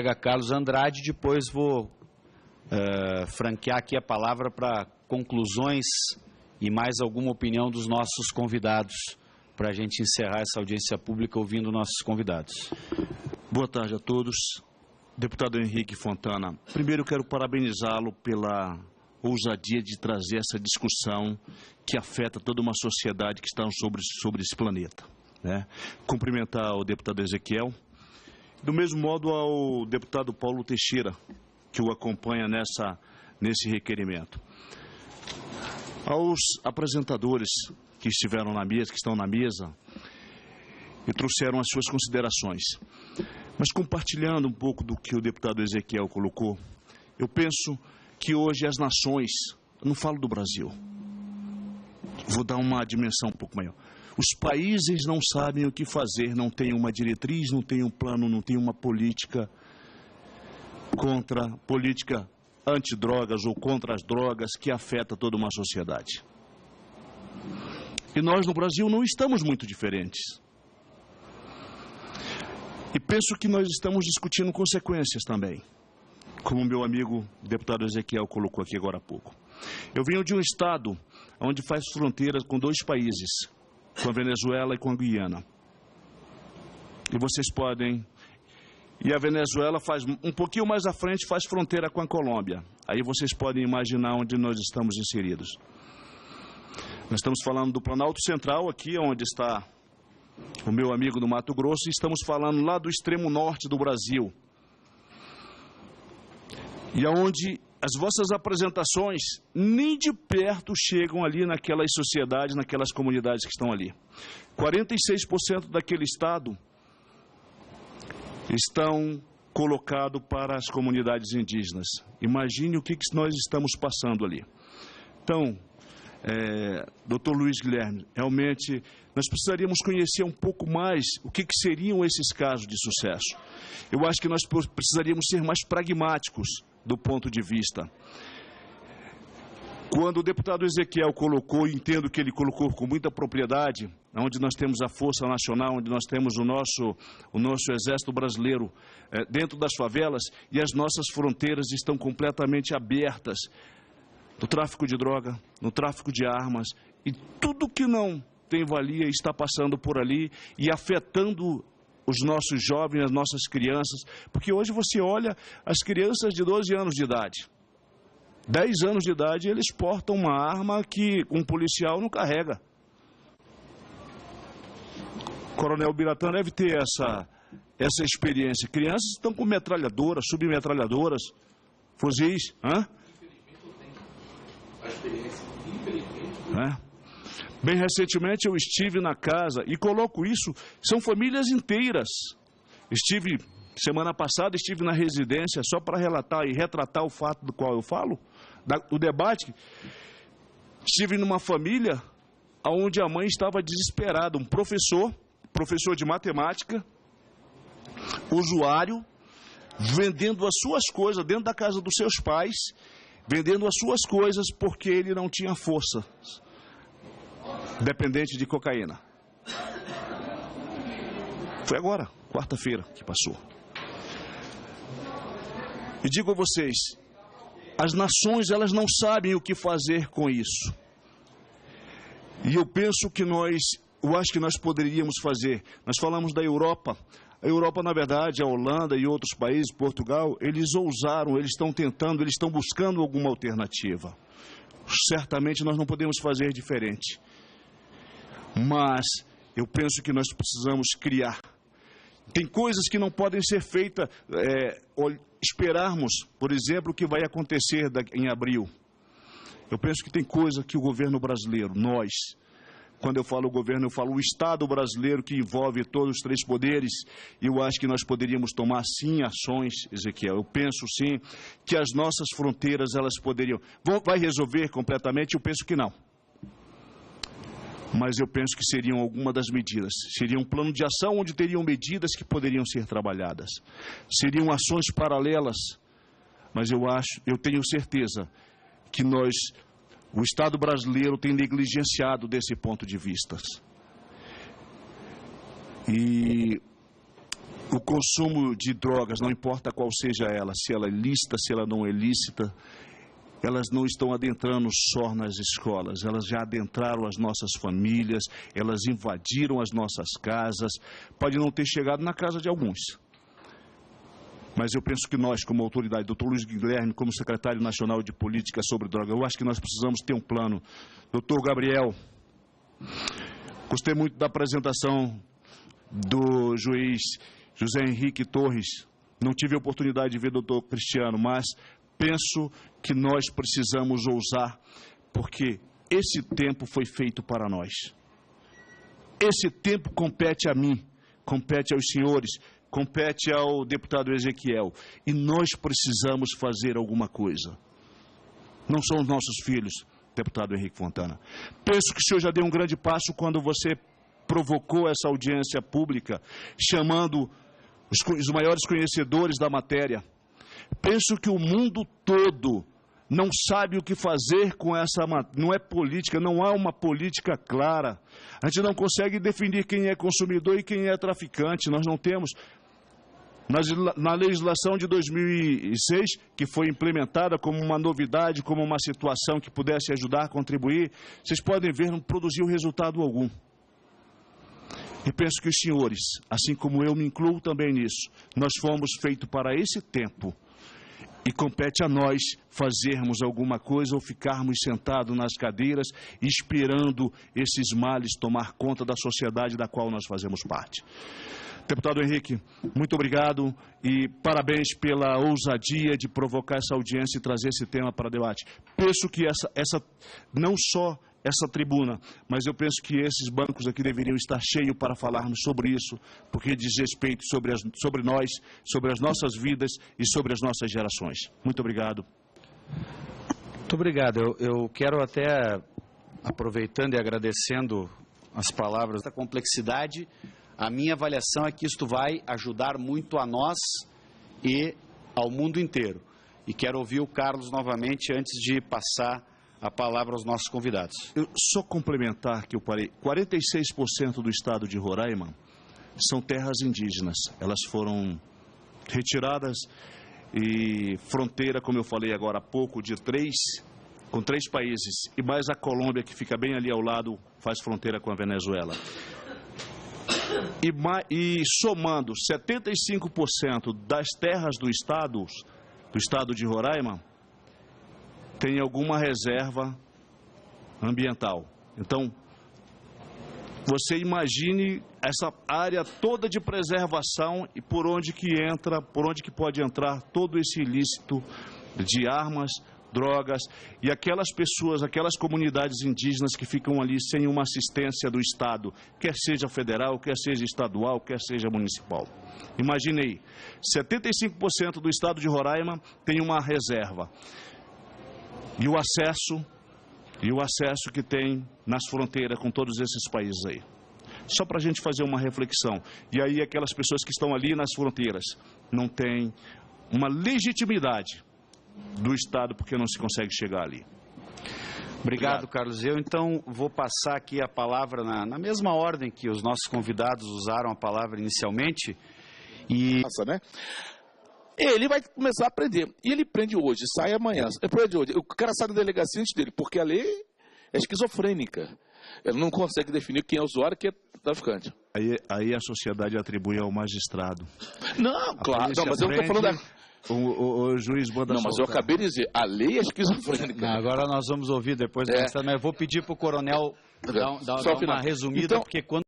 colega Carlos Andrade, depois vou franquear aqui a palavra para conclusões e mais alguma opinião dos nossos convidados, para a gente encerrar essa audiência pública ouvindo nossos convidados. Boa tarde a todos. Deputado Henrique Fontana, primeiro eu quero parabenizá-lo pela ousadia de trazer essa discussão que afeta toda uma sociedade que está sobre esse planeta, né? Cumprimentar o deputado Ezequiel, do mesmo modo ao deputado Paulo Teixeira, que o acompanha nesse requerimento. Aos apresentadores que estiveram na mesa, que estão na mesa, e trouxeram as suas considerações. Mas compartilhando um pouco do que o deputado Ezequiel colocou, eu penso que hoje as nações, não falo do Brasil, vou dar uma dimensão um pouco maior. Os países não sabem o que fazer, não têm uma diretriz, não têm um plano, não têm uma política antidrogas ou contra as drogas que afeta toda uma sociedade. E nós no Brasil não estamos muito diferentes. E penso que nós estamos discutindo consequências também, como o meu amigo deputado Ezequiel colocou aqui agora há pouco. Eu venho de um estado onde faz fronteira com dois países, com a Venezuela e com a Guiana. E vocês podem... E a Venezuela faz um pouquinho mais à frente, faz fronteira com a Colômbia. Aí vocês podem imaginar onde nós estamos inseridos. Nós estamos falando do Planalto Central, aqui onde está o meu amigo do Mato Grosso, e estamos falando lá do extremo norte do Brasil. E aonde as vossas apresentações nem de perto chegam ali naquelas sociedades, naquelas comunidades que estão ali. 46% daquele estado estão colocados para as comunidades indígenas. Imagine o que nós estamos passando ali. Então, doutor Luiz Guilherme, realmente nós precisaríamos conhecer um pouco mais o que seriam esses casos de sucesso. Eu acho que nós precisaríamos ser mais pragmáticos do ponto de vista. Quando o deputado Ezequiel colocou, e entendo que ele colocou com muita propriedade, onde nós temos a Força Nacional, onde nós temos o nosso Exército Brasileiro dentro das favelas, e as nossas fronteiras estão completamente abertas no tráfico de droga, no tráfico de armas, e tudo que não tem valia está passando por ali e afetando os nossos jovens, as nossas crianças, porque hoje você olha as crianças de 12 anos de idade, 10 anos de idade, eles portam uma arma que um policial não carrega. O Coronel Biratã deve ter essa experiência. Crianças estão com metralhadoras, submetralhadoras, fuzis, Bem recentemente eu estive na casa, e coloco isso, são famílias inteiras. Semana passada estive na residência, só para relatar e retratar o fato do qual eu falo, do debate. Estive numa família onde a mãe estava desesperada, um professor de matemática, usuário, vendendo as suas coisas dentro da casa dos seus pais, vendendo as suas coisas porque ele não tinha força, dependente de cocaína. Foi agora, quarta-feira, que passou. E digo a vocês, as nações, elas não sabem o que fazer com isso. E eu penso que eu acho que nós poderíamos fazer. Nós falamos da Europa. A Europa, na verdade, a Holanda e outros países, Portugal, eles ousaram, eles estão tentando, eles estão buscando alguma alternativa. Certamente nós não podemos fazer diferente. Mas eu penso que nós precisamos criar. Tem coisas que não podem ser feitas, esperarmos, por exemplo, o que vai acontecer em abril. Eu penso que tem coisa que o governo brasileiro, nós, quando eu falo governo, eu falo o Estado brasileiro, que envolve todos os três poderes, e eu acho que nós poderíamos tomar, sim, ações, Ezequiel. Eu penso, sim, que as nossas fronteiras, elas poderiam... Vai resolver completamente? Eu penso que não. Mas eu penso que seriam algumas das medidas. Seria um plano de ação onde teriam medidas que poderiam ser trabalhadas. Seriam ações paralelas, mas eu tenho certeza que o Estado brasileiro tem negligenciado desse ponto de vista. E o consumo de drogas, não importa qual seja ela, se ela é lícita, se ela não é lícita, elas não estão adentrando só nas escolas, elas já adentraram as nossas famílias, elas invadiram as nossas casas, pode não ter chegado na casa de alguns. Mas eu penso que nós, como autoridade, doutor Luiz Guilherme, como secretário nacional de política sobre droga, eu acho que nós precisamos ter um plano. Doutor Gabriel, gostei muito da apresentação do juiz José Henrique Torres. Não tive a oportunidade de ver o doutor Cristiano, mas penso que nós precisamos ousar, porque esse tempo foi feito para nós. Esse tempo compete a mim, compete aos senhores, compete ao deputado Ezequiel. E nós precisamos fazer alguma coisa. Não são os nossos filhos, deputado Henrique Fontana. Penso que o senhor já deu um grande passo quando você provocou essa audiência pública, chamando os maiores conhecedores da matéria. Penso que o mundo todo não sabe o que fazer com essa... Não é política, não há uma política clara. A gente não consegue definir quem é consumidor e quem é traficante. Nós não temos... Na legislação de 2006, que foi implementada como uma novidade, como uma situação que pudesse ajudar a contribuir, vocês podem ver, não produziu resultado algum. E penso que os senhores, assim como eu me incluo também nisso, nós fomos feitos para esse tempo. E compete a nós fazermos alguma coisa ou ficarmos sentados nas cadeiras esperando esses males tomar conta da sociedade da qual nós fazemos parte. Deputado Henrique, muito obrigado e parabéns pela ousadia de provocar essa audiência e trazer esse tema para debate. Penso que não só essa tribuna, mas eu penso que esses bancos aqui deveriam estar cheios para falarmos sobre isso, porque diz respeito sobre nós, sobre as nossas vidas e sobre as nossas gerações. Muito obrigado. Muito obrigado. Eu quero até, aproveitando e agradecendo as palavras da complexidade, a minha avaliação é que isto vai ajudar muito a nós e ao mundo inteiro. E quero ouvir o Carlos novamente antes de passar a palavra aos nossos convidados. Eu só complementar que eu parei. 46% do estado de Roraima são terras indígenas. Elas foram retiradas e fronteira, como eu falei agora há pouco, com três países. E mais a Colômbia, que fica bem ali ao lado, faz fronteira com a Venezuela. E somando 75% das terras do estado de Roraima, tem alguma reserva ambiental. Então, você imagine essa área toda de preservação e por onde que pode entrar todo esse ilícito de armas, drogas e aquelas pessoas, aquelas comunidades indígenas que ficam ali sem uma assistência do Estado, quer seja federal, quer seja estadual, quer seja municipal. Imagine aí, 75% do estado de Roraima tem uma reserva. E o acesso que tem nas fronteiras com todos esses países aí. Só para a gente fazer uma reflexão. E aí aquelas pessoas que estão ali nas fronteiras não têm uma legitimidade do Estado porque não se consegue chegar ali. Obrigado, Carlos. Eu então vou passar aqui a palavra na mesma ordem que os nossos convidados usaram a palavra inicialmente. Né? Ele vai começar a aprender. E ele prende hoje, sai amanhã. Prende hoje. O cara sai da delegacia antes dele, porque a lei é esquizofrênica. Ele não consegue definir quem é usuário e quem é traficante. Aí a sociedade atribui ao magistrado. Não, claro. Não, mas eu não estou falando da... O juiz manda Não, mas eu acabei de dizer, a lei é esquizofrênica. Não, agora nós vamos ouvir depois, mas eu vou pedir para o coronel dar uma resumida, então, porque quando